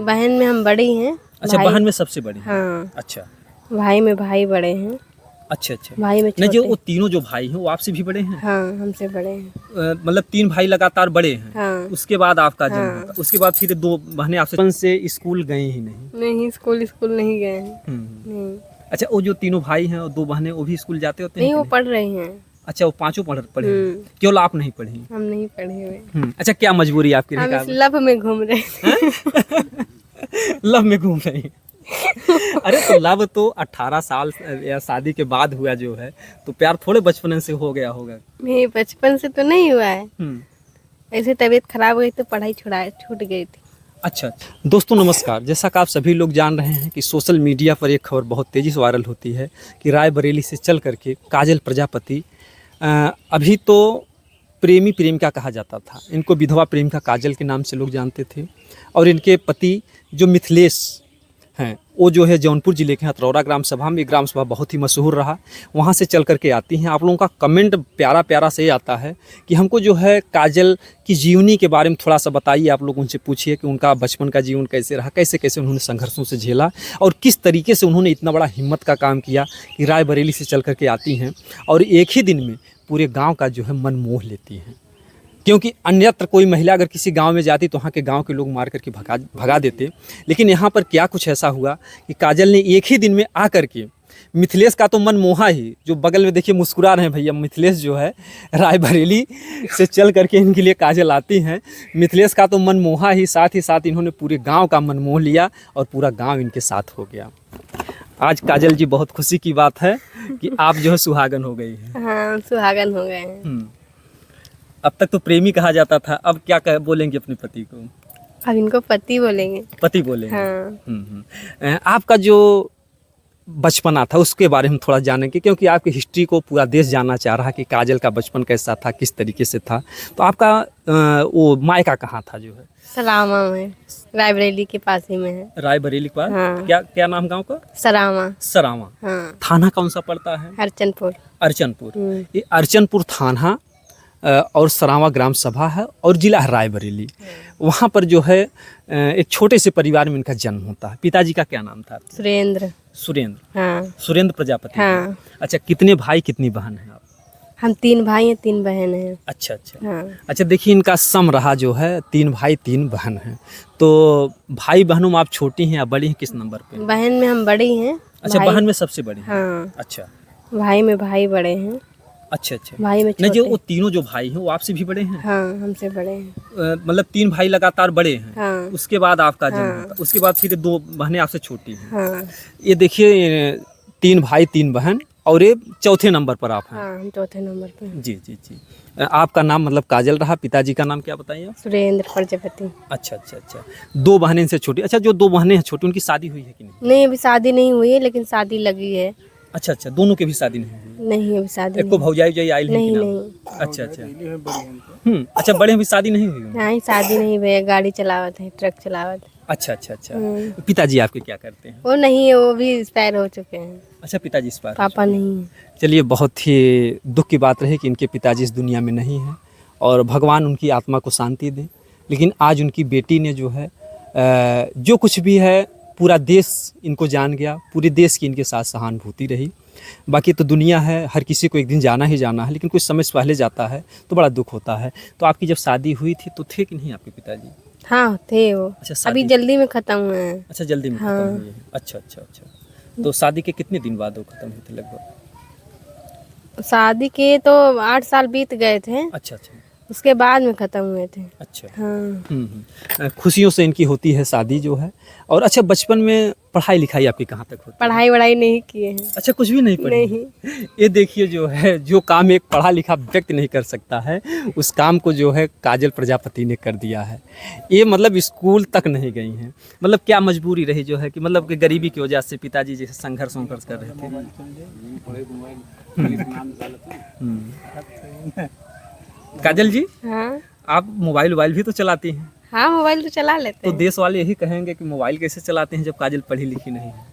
बहन में हम बड़ी हैं। अच्छा, भाई, बहन में सबसे बड़ी हैं। हाँ। अच्छा भाई में भाई बड़े हैं। अच्छा अच्छा। भाई में नहीं, जो छोटे। वो तीनों जो भाई हैं वो आपसे भी बड़े हैं? हाँ, हमसे बड़े हैं। मतलब 3 भाई लगातार बड़े हैं। हाँ। उसके बाद आपका जन्म हाँ। होता, उसके बाद फिर 2 बहनें आपसे बचपन से स्कूल गई ही नहीं? नहीं, स्कूल नहीं गए हैं। नहीं। अच्छा, वो जो तीनों भाई हैं और 2 बहनें वो भी स्कूल जाते होते हैं नहीं, कि वो नहीं? पढ़ रहे हैं। अच्छा, वो पांचों पढ़े हैं, केवल आप नहीं पढ़ी? हम नहीं पढ़े हुए। अच्छा, क्या मजबूरी आपकी रही? हम इस लव में घूम रहे थे। लव में घूम रही हैं। अरे तो लव तो 18 साल या शादी के बाद हुआ जो है, तो प्यार थोड़े बचपन से हो गया होगा। नहीं, बचपन से तो नहीं हुआ है। हम्म। ऐसे तबीयत खराब हो गई तो पढ़ाई छूट गई थी। अच्छा अच्छा। दोस्तों नमस्कार, जैसा कि आप सभी लोग जान रहे हैं कि सोशल मीडिया पर एक खबर बहुत तेज़ी से वायरल होती है कि रायबरेली से चल करके काजल प्रजापति, अभी तो प्रेमिका कहा जाता था, इनको विधवा प्रेमिका काजल के नाम से लोग जानते थे, और इनके पति जो मिथिलेश हैं वो जो है जौनपुर ज़िले के हथरौरा ग्राम सभा में, ग्राम सभा बहुत ही मशहूर रहा, वहाँ से चल करके आती हैं। आप लोगों का कमेंट प्यारा प्यारा से आता है कि हमको जो है काजल की जीवनी के बारे में थोड़ा सा बताइए। आप लोग उनसे पूछिए कि उनका बचपन का जीवन कैसे रहा, कैसे कैसे उन्होंने संघर्षों से झेला और किस तरीके से उन्होंने इतना बड़ा हिम्मत का काम किया कि रायबरेली से चल करके आती हैं और एक ही दिन में पूरे गाँव का जो है मन मोह लेती हैं। क्योंकि अन्यत्र कोई महिला अगर किसी गांव में जाती तो वहाँ के गांव के लोग मार करके भगा देते, लेकिन यहाँ पर क्या कुछ ऐसा हुआ कि काजल ने एक ही दिन में आ करके मिथिलेश का तो मन मोहा ही, जो बगल में देखिए मुस्कुरा रहे हैं भैया, मिथिलेश जो है रायबरेली से चल करके इनके लिए काजल आती हैं। मिथिलेश का तो मन मोहा ही साथ इन्होंने पूरे गाँव का मन मोह लिया और पूरा गाँव इनके साथ हो गया। आज काजल जी बहुत खुशी की बात है कि आप जो है सुहागन हो गई हैं। हाँ, सुहागन हो गए हैं। अब तक तो प्रेमी कहा जाता था, अब क्या बोलेंगे अपने पति को? अब इनको पति बोलेंगे। पति बोलेंगे। हाँ। आपका जो बचपना था उसके बारे में थोड़ा जानेंगे, क्योंकि आपकी हिस्ट्री को पूरा देश जानना चाह रहा है कि काजल का बचपन कैसा था, किस तरीके से था। तो आपका वो मायका कहाँ था जो है? सरामा में, रायबरेली के पास ही में है। रायबरेली के पास? हाँ। क्या नाम गाँव का? सरामा। सरामा। हाँ। थाना कौन सा पड़ता है? अर्चनपुर। अर्चनपुर। ये अर्चनपुर थाना और सरावा ग्राम सभा है और जिला है रायबरेली। वहाँ पर जो है एक छोटे से परिवार में इनका जन्म होता है। पिताजी का क्या नाम था? सुरेंद्र। हाँ। सुरेंद्र प्रजापति। हाँ। अच्छा, कितने भाई कितनी बहन है आप? हम 3 भाई हैं, 3 बहन हैं। अच्छा अच्छा। हाँ। अच्छा, देखिए इनका सम रहा जो है, 3 भाई 3 बहन हैं। तो भाई बहनों में आप छोटी हैं या बड़ी हैं, किस नंबर पे? बहन में हम बड़ी हैं। अच्छा, बहन में सबसे बड़ी हैं। हाँ। अच्छा। भाई में भाई बड़े हैं। अच्छा अच्छा। भाई में नहीं, जो छोटे। वो तीनों जो भाई हैं वो आपसे भी बड़े हैं? हाँ, हमसे बड़े हैं। मतलब 3 भाई लगातार बड़े हैं। हाँ। उसके बाद आपका जन्म हाँ। होता, उसके बाद फिर 2 बहनें आपसे छोटी हैं। हाँ। ये देखिए 3 भाई 3 बहन और ये चौथे नंबर पर आप हैं। हाँ, हम चौथे नंबर पे हैं। जी जी जी। आपका नाम मतलब काजल रहा, पिताजी का नाम क्या बताइए आप? सुरेंद्र प्रजापति। अच्छा अच्छा अच्छा। 2 बहनें इनसे छोटी। अच्छा, जो 2 बहनें हैं छोटी, उनकी शादी हुई है कि नहीं? नहीं, अभी शादी नहीं हुई है, लेकिन शादी लगी है। अच्छा अच्छा, दोनों की भी शादी नहीं हुई? नहीं, अभी शादी एक को भौजाई आयल है कि नहीं। ना? नहीं। अच्छा अच्छा। अच्छा, बड़े भी शादी नहीं हुई? नहीं, शादी नहीं हुई है, गाड़ी चलावत है, ट्रक चलावत है। अच्छा अच्छा अच्छा। पिताजी आपके क्या करते हैं? वो नहीं है, वो भी एक्सपायर हो चुके हैं। अच्छा, पिताजी इस बार? पापा नहीं है। चलिए, बहुत ही दुख की बात रही कि इनके पिताजी इस दुनिया में नहीं हैं और भगवान उनकी आत्मा को शांति दे। लेकिन आज उनकी बेटी ने जो है जो कुछ भी है पूरा देश इनको जान गया, पूरे देश की इनके साथ सहानुभूति रही। बाकी तो दुनिया है, हर किसी को एक दिन जाना ही जाना है, लेकिन कुछ समय से पहले जाता है तो बड़ा दुख होता है। तो आपकी जब शादी हुई थी तो थे कि नहीं आपके पिताजी? हाँ, थे वो। अच्छा, अभी जल्दी में खत्म हुए हैं। अच्छा, जल्दी में खत्म हुए हैं। अच्छा अच्छा अच्छा। तो शादी के कितने दिन बाद वो खत्म हुए थे लगभग? शादी के तो 8 साल बीत गए थे। अच्छा अच्छा। उसके बाद में खत्म हुए थे। अच्छा। हाँ। खुशियों से इनकी होती है शादी जो है। और अच्छा, बचपन में पढ़ाई लिखाई आपकी कहाँ तक होती है? पढ़ाई वढ़ाई नहीं किए हैं। अच्छा, कुछ भी नहीं पढ़ी? नहीं। ये देखिए जो है, जो काम एक पढ़ा लिखा व्यक्ति नहीं कर सकता है, उस काम को जो है काजल प्रजापति ने कर दिया है। ये मतलब स्कूल तक नहीं गई हैं। मतलब क्या मजबूरी रही जो है कि मतलब कि गरीबी की वजह से पिताजी जैसे संघर्ष कर रहे थे? काजल जी, हाँ। आप मोबाइल भी तो चलाती हैं? हाँ, मोबाइल तो चला लेते तो हैं। देश वाले यही कहेंगे कि मोबाइल कैसे चलाते हैं जब काजल पढ़ी लिखी नहीं है?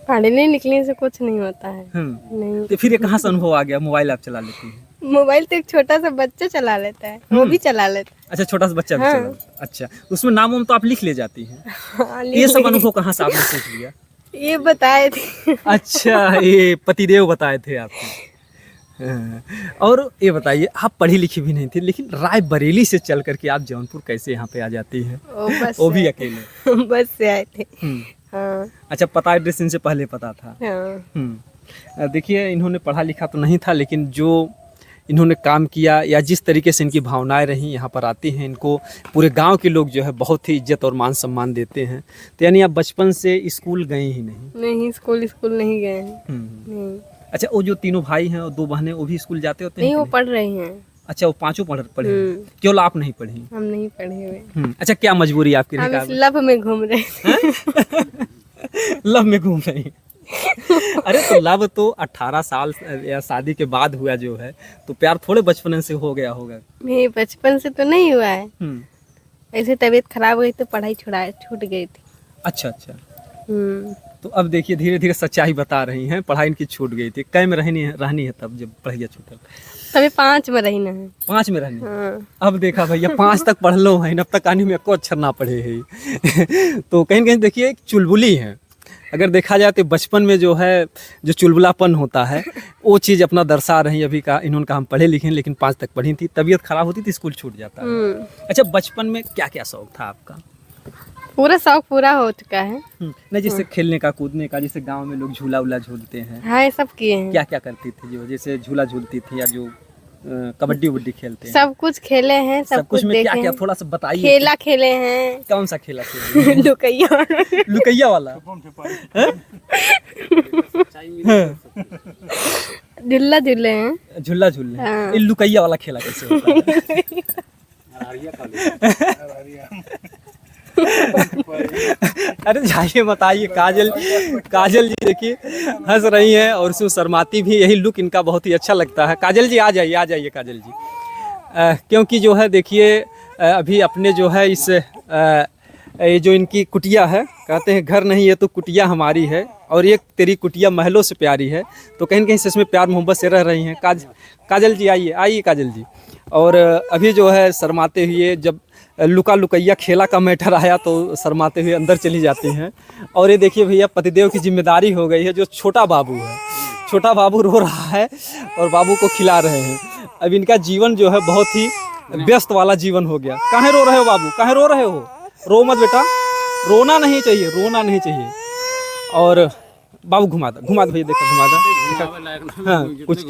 पढ़ने लिखने से कुछ नहीं होता है। नहीं। तो फिर ये कहाँ से अनुभव आ गया मोबाइल आप चला लेती हैं? मोबाइल तो एक छोटा सा बच्चा चला लेता है, वो भी चला लेता अच्छा, छोटा सा बच्चा भी हाँ। चला। अच्छा, उसमें नाम वाम तो आप लिख ले जाती हैं। है। हाँ, ये सब अनुभव कहाँ से आपने सीख लिया? ये बताए थे। अच्छा, ये पतिदेव बताए थे आपको। हाँ, और ये बताइए, आप पढ़ी लिखी भी नहीं थी, लेकिन रायबरेली से चल करके आप जौनपुर कैसे यहाँ पे आ जाती हैं? वो बस वो भी से अकेले? बस से आए थे। हम्म, हाँ अच्छा, पता एड्रेस इनसे पहले पता था? हाँ। देखिए, इन्होंने पढ़ा लिखा तो नहीं था, लेकिन जो इन्होंने काम किया या जिस तरीके से इनकी भावनाएं रहीं, यहाँ पर आती हैं, इनको पूरे गांव के लोग जो है बहुत ही इज्जत और मान सम्मान देते हैं। तो यानी आप बचपन से स्कूल गए ही नहीं? नहीं, स्कूल नहीं गए हैं। नहीं, अच्छा, वो जो तीनों भाई हैं और दो बहनें, वो भी स्कूल जाते होते हैं नहीं कि वो नहीं? पढ़ रहे हैं। अच्छा, वो पांचों पढ़े हैं। हम्म। केवल आप नहीं पढ़ी? हम नहीं पढ़े हुए, अच्छा, क्या मजबूरी आपकी हम रही? इस लव में घूम रहे थे। लव में घूम रही? अरे तो लव तो 18 साल या शादी के बाद हुआ जो है, तो प्यार थोड़े बचपन से हो गया होगा। नहीं, बचपन से तो नहीं हुआ है। हम्म, ऐसे तबीयत खराब हो गई तो पढ़ाई छूट गई थी। अच्छा अच्छा। हम्म। तो अब देखिए, धीरे धीरे सच्चाई बता रही हैं, पढ़ाई इनकी छूट गई थी। कै में रहनी है तब, जब पढ़ाई छूटल? तभी 5 में रहना है। 5 में रहनी है। हाँ। अब देखा भैया, 5 तक पढ़ लो है, अब तक कहानी में को अक्षर ना पढ़े है। तो कहीं कहीं देखिए, एक चुलबुली है। अगर देखा जाए तो बचपन में जो है, जो चुलबुलापन होता है, वो चीज़ अपना दर्शा रही। अभी का इन्होंने कहा हम पढ़े लिखे हैं, लेकिन 5 तक पढ़ी थी, तबीयत खराब होती थी, स्कूल छूट जाता है। अच्छा, बचपन में क्या क्या शौक था आपका? पूरा शौक पूरा हो चुका है। नहीं, जैसे खेलने का, कूदने का, जैसे गांव में लोग झूला उला झूलते हैं, हाँ, ये सब किए हैं। क्या क्या करती थी? जो जैसे झूला झूलती थी, या जो कबड्डी उबड्डी खेलते हैं, सब कुछ खेले हैं, सब कुछ में देखे क्या क्या हैं। थोड़ा सा बताइए। खेला खेले हैं। कौन सा खेला खेले हैं? लुकैया। लुकैया वाला? झूला झूले हैं। झूला झूलने? हाँ। ये लुकैया वाला खेला कैसे होता है? अरे जाइए बताइए। काजल जी देखिए हंस रही हैं और उसमें शर्माती भी। यही लुक इनका बहुत ही अच्छा लगता है। काजल जी आ जाइए काजल जी। क्योंकि जो है देखिए, अभी अपने जो है इस ये जो इनकी कुटिया है, कहते हैं घर नहीं है तो कुटिया हमारी है, और एक तेरी कुटिया महलों से प्यारी है। तो कहीं कहीं से इसमें प्यार मोहब्बत से रह रही हैं। काजल जी आइए काजल जी। और अभी जो है शर्माते हुए, जब लुका लुकैया खेला का मैटर आया तो शर्माते हुए अंदर चली जाती हैं। और ये देखिए भैया, पतिदेव की जिम्मेदारी हो गई है। जो छोटा बाबू है, छोटा बाबू रो रहा है और बाबू को खिला रहे हैं। अब इनका जीवन जो है बहुत ही व्यस्त वाला जीवन हो गया। काहे रो रहे हो बाबू, काहे रो रहे हो? रो मत बेटा, रोना नहीं चाहिए, रोना नहीं चाहिए। और बाबू घुमा दो भैया, देखो घुमा दो। हाँ, कुछ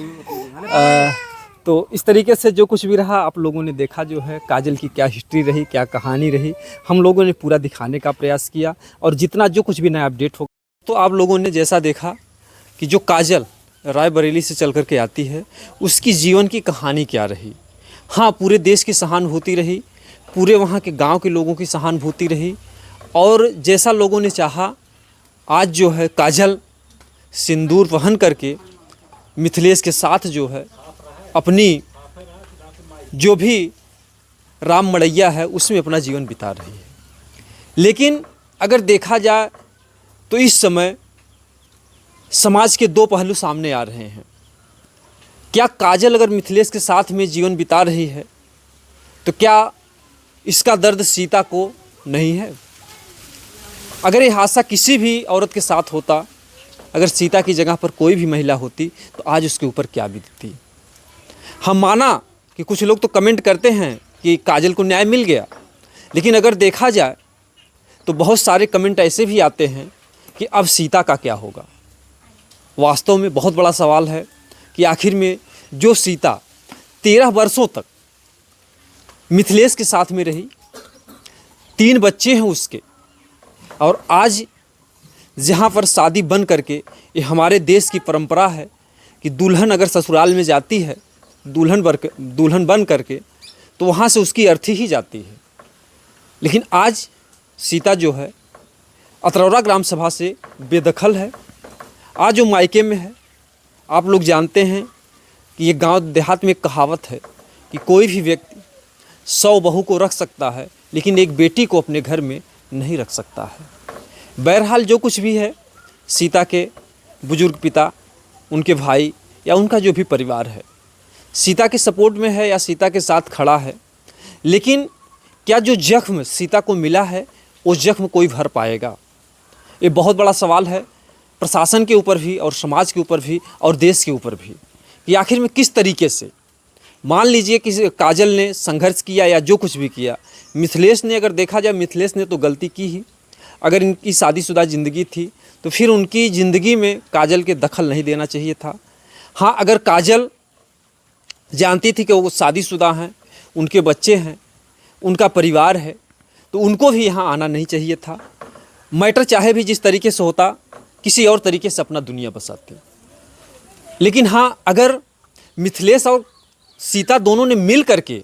तो इस तरीके से जो कुछ भी रहा, आप लोगों ने देखा जो है काजल की क्या हिस्ट्री रही, क्या कहानी रही। हम लोगों ने पूरा दिखाने का प्रयास किया, और जितना जो कुछ भी नया अपडेट हो, तो आप लोगों ने जैसा देखा कि जो काजल रायबरेली से चल कर के आती है, उसकी जीवन की कहानी क्या रही। हाँ, पूरे देश की सहानुभूति रही, पूरे वहाँ के गांव के लोगों की सहानुभूति रही, और जैसा लोगों ने चाहा, आज जो है काजल सिंदूर पहन करके मिथिलेश के साथ जो है अपनी जो भी राम मड़ैया है उसमें अपना जीवन बिता रही है। लेकिन अगर देखा जाए तो इस समय समाज के दो पहलू सामने आ रहे हैं। क्या काजल अगर मिथिलेश के साथ में जीवन बिता रही है, तो क्या इसका दर्द सीता को नहीं है? अगर ये हादसा किसी भी औरत के साथ होता, अगर सीता की जगह पर कोई भी महिला होती, तो आज उसके ऊपर क्या बीतती। हम माना कि कुछ लोग तो कमेंट करते हैं कि काजल को न्याय मिल गया, लेकिन अगर देखा जाए तो बहुत सारे कमेंट ऐसे भी आते हैं कि अब सीता का क्या होगा। वास्तव में बहुत बड़ा सवाल है कि आखिर में जो सीता 13 वर्षों तक मिथिलेश के साथ में रही, 3 बच्चे हैं उसके, और आज जहाँ पर शादी बन करके, ये हमारे देश की परंपरा है कि दुल्हन अगर ससुराल में जाती है, दुल्हन बन करके, तो वहाँ से उसकी अर्थी ही जाती है। लेकिन आज सीता जो है अतरौरा ग्राम सभा से बेदखल है। आज जो मायके में है, आप लोग जानते हैं कि ये गांव देहात में एक कहावत है कि कोई भी व्यक्ति 100 बहू को रख सकता है, लेकिन एक बेटी को अपने घर में नहीं रख सकता है। बहरहाल जो कुछ भी है, सीता के बुजुर्ग पिता, उनके भाई या उनका जो भी परिवार है, सीता के सपोर्ट में है या सीता के साथ खड़ा है, लेकिन क्या जो जख्म सीता को मिला है उस जख्म कोई भर पाएगा? ये बहुत बड़ा सवाल है प्रशासन के ऊपर भी और समाज के ऊपर भी और देश के ऊपर भी, कि आखिर में किस तरीके से, मान लीजिए कि काजल ने संघर्ष किया या जो कुछ भी किया, मिथिलेश ने, अगर देखा जाए मिथिलेश ने तो गलती की ही। अगर इनकी शादीशुदा ज़िंदगी थी तो फिर उनकी ज़िंदगी में काजल के दखल नहीं देना चाहिए था। हाँ, अगर काजल जानती थी कि वो शादीशुदा हैं, उनके बच्चे हैं, उनका परिवार है, तो उनको भी यहाँ आना नहीं चाहिए था। मैटर चाहे भी जिस तरीके से होता, किसी और तरीके से अपना दुनिया बसाते। लेकिन हाँ, अगर मिथिलेश और सीता दोनों ने मिल करके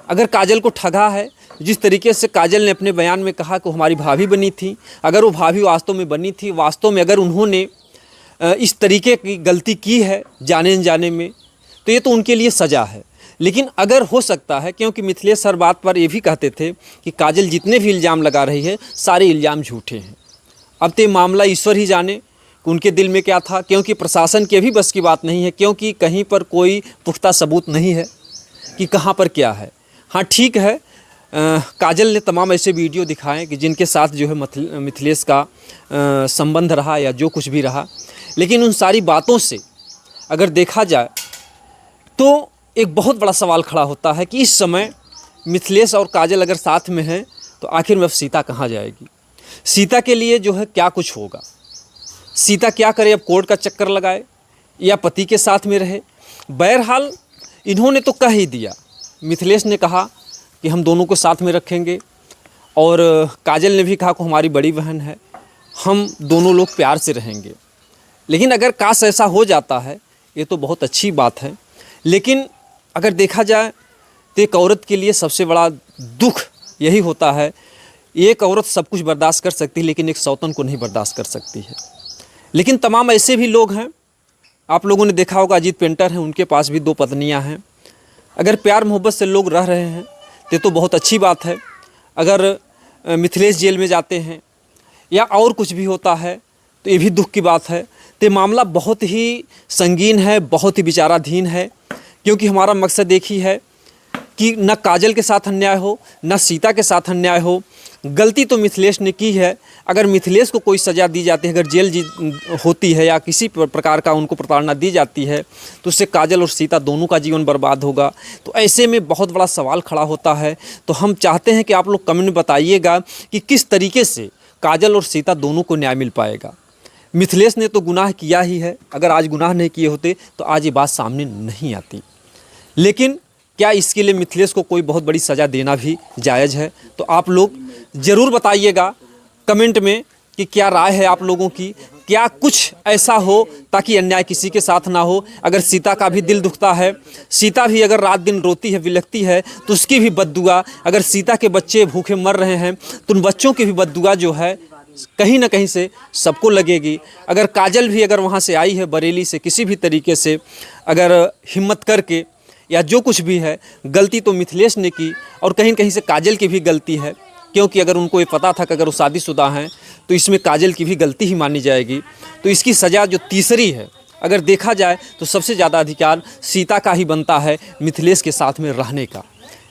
अगर काजल को ठगा है, जिस तरीके से काजल ने अपने बयान में कहा कि हमारी भाभी बनी थी, अगर वो भाभी वास्तव में बनी थी, वास्तव में अगर उन्होंने इस तरीके की गलती की है जाने अनजाने में, तो ये तो उनके लिए सज़ा है। लेकिन अगर हो सकता है, क्योंकि मिथिलेश हर बात पर ये भी कहते थे कि काजल जितने भी इल्ज़ाम लगा रही है सारे इल्ज़ाम झूठे हैं। अब तो मामला ईश्वर ही जाने कि उनके दिल में क्या था, क्योंकि प्रशासन के भी बस की बात नहीं है, क्योंकि कहीं पर कोई पुख्ता सबूत नहीं है कि कहाँ पर क्या है। हाँ ठीक है, काजल ने तमाम ऐसे वीडियो दिखाए कि जिनके साथ जो है मिथिलेश का संबंध रहा या जो कुछ भी रहा, लेकिन उन सारी बातों से अगर देखा जाए तो एक बहुत बड़ा सवाल खड़ा होता है कि इस समय मिथिलेश और काजल अगर साथ में हैं तो आखिर में अब सीता कहाँ जाएगी? सीता के लिए जो है क्या कुछ होगा? सीता क्या करे? अब कोर्ट का चक्कर लगाए या पति के साथ में रहे? बहरहाल इन्होंने तो कह ही दिया, मिथिलेश ने कहा कि हम दोनों को साथ में रखेंगे और काजल ने भी कहा कि हमारी बड़ी बहन है, हम दोनों लोग प्यार से रहेंगे। लेकिन अगर काश ऐसा हो जाता है ये तो बहुत अच्छी बात है, लेकिन अगर देखा जाए तो एक औरत के लिए सबसे बड़ा दुख यही होता है, एक औरत सब कुछ बर्दाश्त कर सकती है लेकिन एक सौतन को नहीं बर्दाश्त कर सकती है। लेकिन तमाम ऐसे भी लोग हैं, आप लोगों ने देखा होगा अजीत पेंटर हैं, उनके पास भी 2 पत्नियां हैं। अगर प्यार मोहब्बत से लोग रह रहे हैं तो बहुत अच्छी बात है। अगर मिथिलेश जेल में जाते हैं या और कुछ भी होता है तो ये भी दुख की बात है। तो मामला बहुत ही संगीन है, बहुत ही विचाराधीन है, क्योंकि हमारा मकसद एक ही है कि न काजल के साथ अन्याय हो, न सीता के साथ अन्याय हो। गलती तो मिथिलेश ने की है, अगर मिथिलेश को कोई सज़ा दी जाती है, अगर जेल होती है या किसी प्रकार का उनको प्रताड़ना दी जाती है तो उससे काजल और सीता दोनों का जीवन बर्बाद होगा। तो ऐसे में बहुत बड़ा सवाल खड़ा होता है। तो हम चाहते हैं कि आप लोग कमेंट में बताइएगा कि किस तरीके से काजल और सीता दोनों को न्याय मिल पाएगा। मिथिलेश ने तो गुनाह किया ही है, अगर आज गुनाह नहीं किए होते तो आज ये बात सामने नहीं आती। लेकिन क्या इसके लिए मिथिलेश को कोई बहुत बड़ी सज़ा देना भी जायज़ है? तो आप लोग ज़रूर बताइएगा कमेंट में कि क्या राय है आप लोगों की। क्या कुछ ऐसा हो ताकि अन्याय किसी के साथ ना हो? अगर सीता का भी दिल दुखता है, सीता भी अगर रात दिन रोती है, विलखती है, तो उसकी भी बद्दुआ, अगर सीता के बच्चे भूखे मर रहे हैं तो उन बच्चों की भी बद्दुआ जो है कहीं ना कहीं से सबको लगेगी। अगर काजल भी अगर वहाँ से आई है बरेली से, किसी भी तरीके से अगर हिम्मत करके या जो कुछ भी है, गलती तो मिथिलेश ने की और कहीं कहीं से काजल की भी गलती है, क्योंकि अगर उनको ये पता था कि अगर वो शादीशुदा हैं तो इसमें काजल की भी गलती ही मानी जाएगी। तो इसकी सज़ा जो तीसरी है, अगर देखा जाए तो सबसे ज़्यादा अधिकार सीता का ही बनता है मिथिलेश के साथ में रहने का।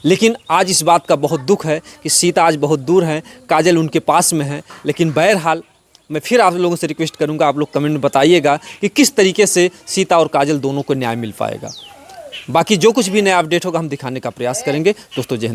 लेकिन आज इस बात का बहुत दुख है कि सीता आज बहुत दूर है, काजल उनके पास में है। लेकिन बहरहाल मैं फिर आप लोगों से रिक्वेस्ट करूंगा, आप लोग कमेंट में बताइएगा कि किस तरीके से सीता और काजल दोनों को न्याय मिल पाएगा। बाकी जो कुछ भी नया अपडेट होगा हम दिखाने का प्रयास करेंगे। दोस्तों जय हिंद।